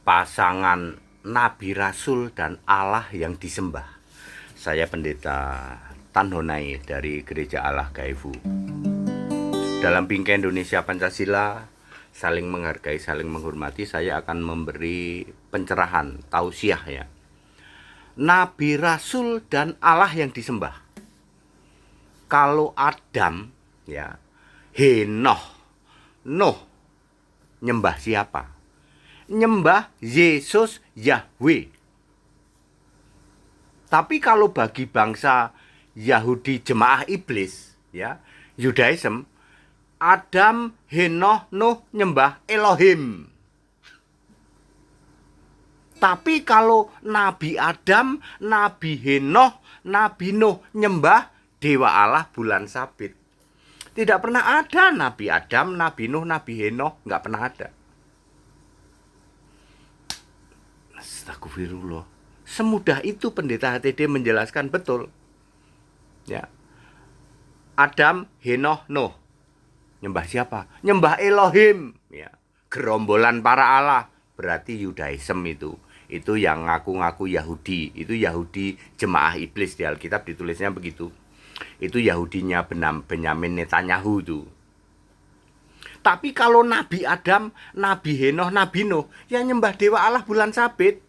pasangan Nabi Rasul dan Allah yang disembah. Saya Pendeta Tan Honai dari Gereja Allah Gaifu. Dalam Bingkai Indonesia Pancasila, saling menghargai, saling menghormati, saya akan memberi pencerahan, tausiah ya. Nabi Rasul dan Allah yang disembah. Kalau Adam ya, Henoh, Nuh, nyembah siapa? Nyembah Yesus Yahweh. Tapi kalau bagi bangsa Yahudi jemaah iblis ya, Yudaism, Adam, Henoh, Nuh nyembah Elohim. Tapi kalau Nabi Adam, Nabi Henoh, Nabi Nuh nyembah Dewa Allah bulan sabit. Tidak pernah ada Nabi Adam, Nabi Nuh, Nabi Henoh, nggak pernah ada. Astagfirullah. Semudah itu Pendeta HTD menjelaskan betul. Ya. Adam, Henoh, Nuh. Nyembah siapa? Nyembah Elohim. Ya. Gerombolan para Allah. Berarti Yudaism itu. Itu yang ngaku-ngaku Yahudi. Itu Yahudi jemaah iblis di Alkitab ditulisnya begitu. Itu Yahudinya Benyamin Netanyahu itu. Tapi kalau Nabi Adam, Nabi Henoh, Nabi Nuh yang nyembah Dewa Allah bulan sabit.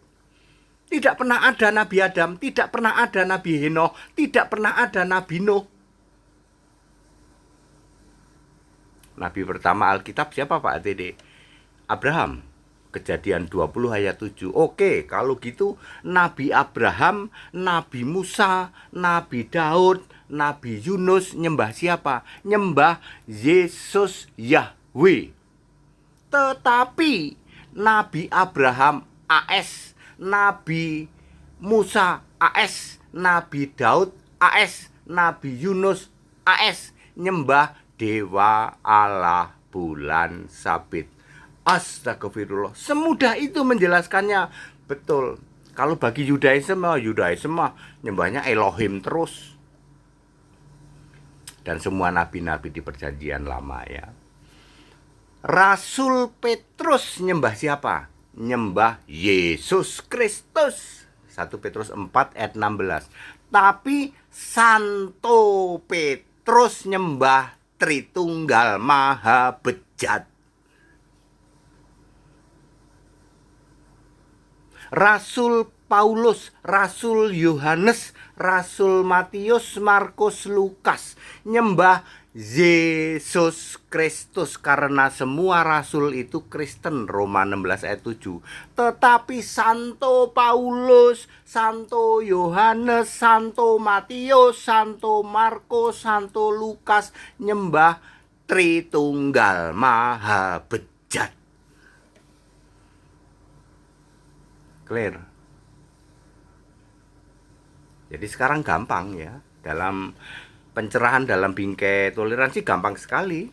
Tidak pernah ada Nabi Adam, tidak pernah ada Nabi Henoh, tidak pernah ada Nabi Nuh. Nabi pertama Alkitab siapa Pak ATD? Abraham. Kejadian 20 ayat 7. Oke, kalau gitu Nabi Abraham, Nabi Musa, Nabi Daud, Nabi Yunus nyembah siapa? Nyembah Yesus Yahweh. Tetapi Nabi Abraham AS, Nabi Musa AS, Nabi Daud AS, Nabi Yunus AS nyembah Dewa Allah bulan sabit. Astagfirullah. Semudah itu menjelaskannya. Betul. Kalau bagi Yudaism mah nyembahnya Elohim terus. Dan semua nabi-nabi di perjanjian lama ya. Rasul Petrus nyembah siapa? Nyembah Yesus Kristus. 1 Petrus 4 ayat 16. Tapi Santo Petrus nyembah Tritunggal Maha Bejat. Rasul Paulus, Rasul Yohanes, Rasul Matius, Markus, Lukas nyembah Yesus Kristus karena semua rasul itu Kristen, Roma 16 ayat 7. Tetapi Santo Paulus, Santo Yohanes, Santo Matius, Santo Markus, Santo Lukas nyembah Tritunggal Maha Bejat. Clear. Jadi sekarang gampang ya. Dalam pencerahan dalam bingkai toleransi gampang sekali.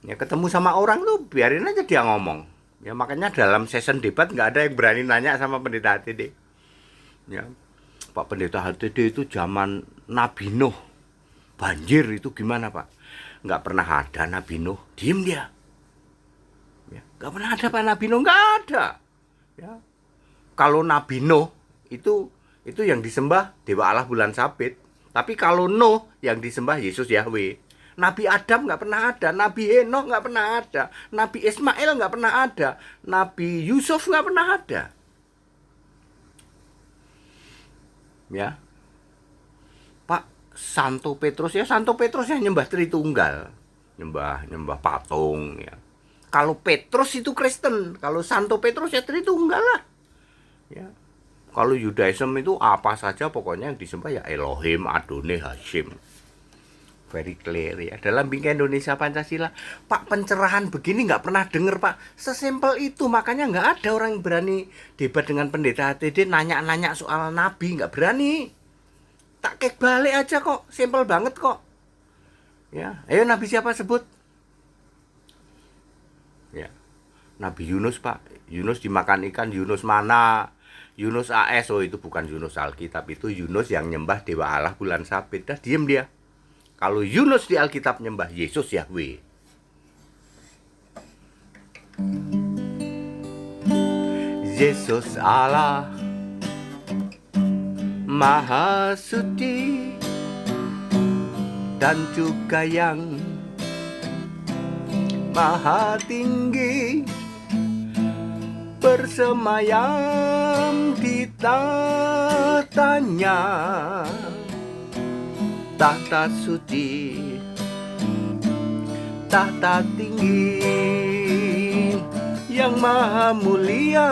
Ya ketemu sama orang tuh biarin aja dia ngomong. Ya makanya dalam session debat nggak ada yang berani nanya sama Pendeta HTD. Ya. Pak Pendeta HTD itu zaman Nabi Nuh. Banjir itu gimana Pak? Nggak pernah ada Nabi Nuh. Diem dia. Ya. Nggak pernah ada Pak Nabi Nuh. Nggak ada. Ya. Kalau Nabi Nuh itu yang disembah Dewa Allah bulan sabit. Tapi kalau Nuh yang disembah Yesus Yahweh. Nabi Adam nggak pernah ada, Nabi Henoh nggak pernah ada, Nabi Ismail nggak pernah ada, Nabi Yusuf nggak pernah ada. Ya, Pak Santo Petrus ya, Santo Petrus yang nyembah Tritunggal, nyembah patung ya. Kalau Petrus itu Kristen, kalau Santo Petrus ya Tritunggal lah. Ya. Kalau Yudaism itu apa saja pokoknya yang disembah ya Elohim, Adonai, Hashim. Very clear ya. Dalam Bingkai Indonesia Pancasila, Pak pencerahan begini nggak pernah denger Pak. Sesimpel itu, makanya nggak ada orang yang berani debat dengan Pendeta HTD nanya-nanya soal Nabi, nggak berani. Tak kek balik aja kok, simpel banget kok. Ya, ayo Nabi siapa sebut? Ya, Nabi Yunus Pak. Yunus dimakan ikan, Yunus mana? Yunus AS, oh itu bukan Yunus Alkitab, itu Yunus yang nyembah Dewa Allah bulan sabit. Dah diem dia. Kalau Yunus di Alkitab nyembah Yesus Yahweh. Yesus Allah Maha Suci dan juga yang Maha Tinggi bersemayam di tahtanya, tahta suci, tahta tinggi, yang maha mulia,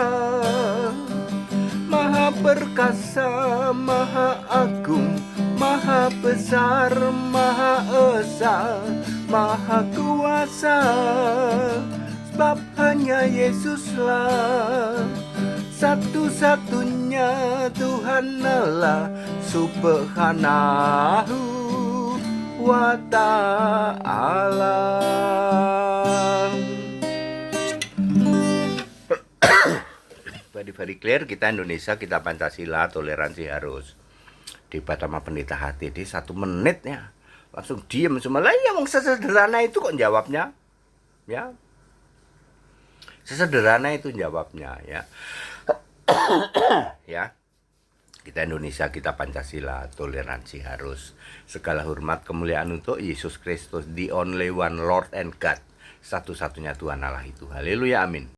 maha perkasa, maha agung, maha besar, maha esa, maha kuasa. Sebab hanya Yesuslah satu-satunya Tuhan Allah Subhanahu wa ta'ala. Very clear, kita Indonesia, kita Pancasila, toleransi harus. Debat sama pendeta HTD 1 menit ya, langsung diem semua. Lah ya, sesederhana itu kok jawabnya, ya. Sesederhana itu jawabnya, ya. Ya. Kita Indonesia, kita Pancasila, toleransi harus. Segala hormat kemuliaan untuk Yesus Kristus, the only one Lord and God. Satu-satunya Tuhan Allah itu. Haleluya, amin.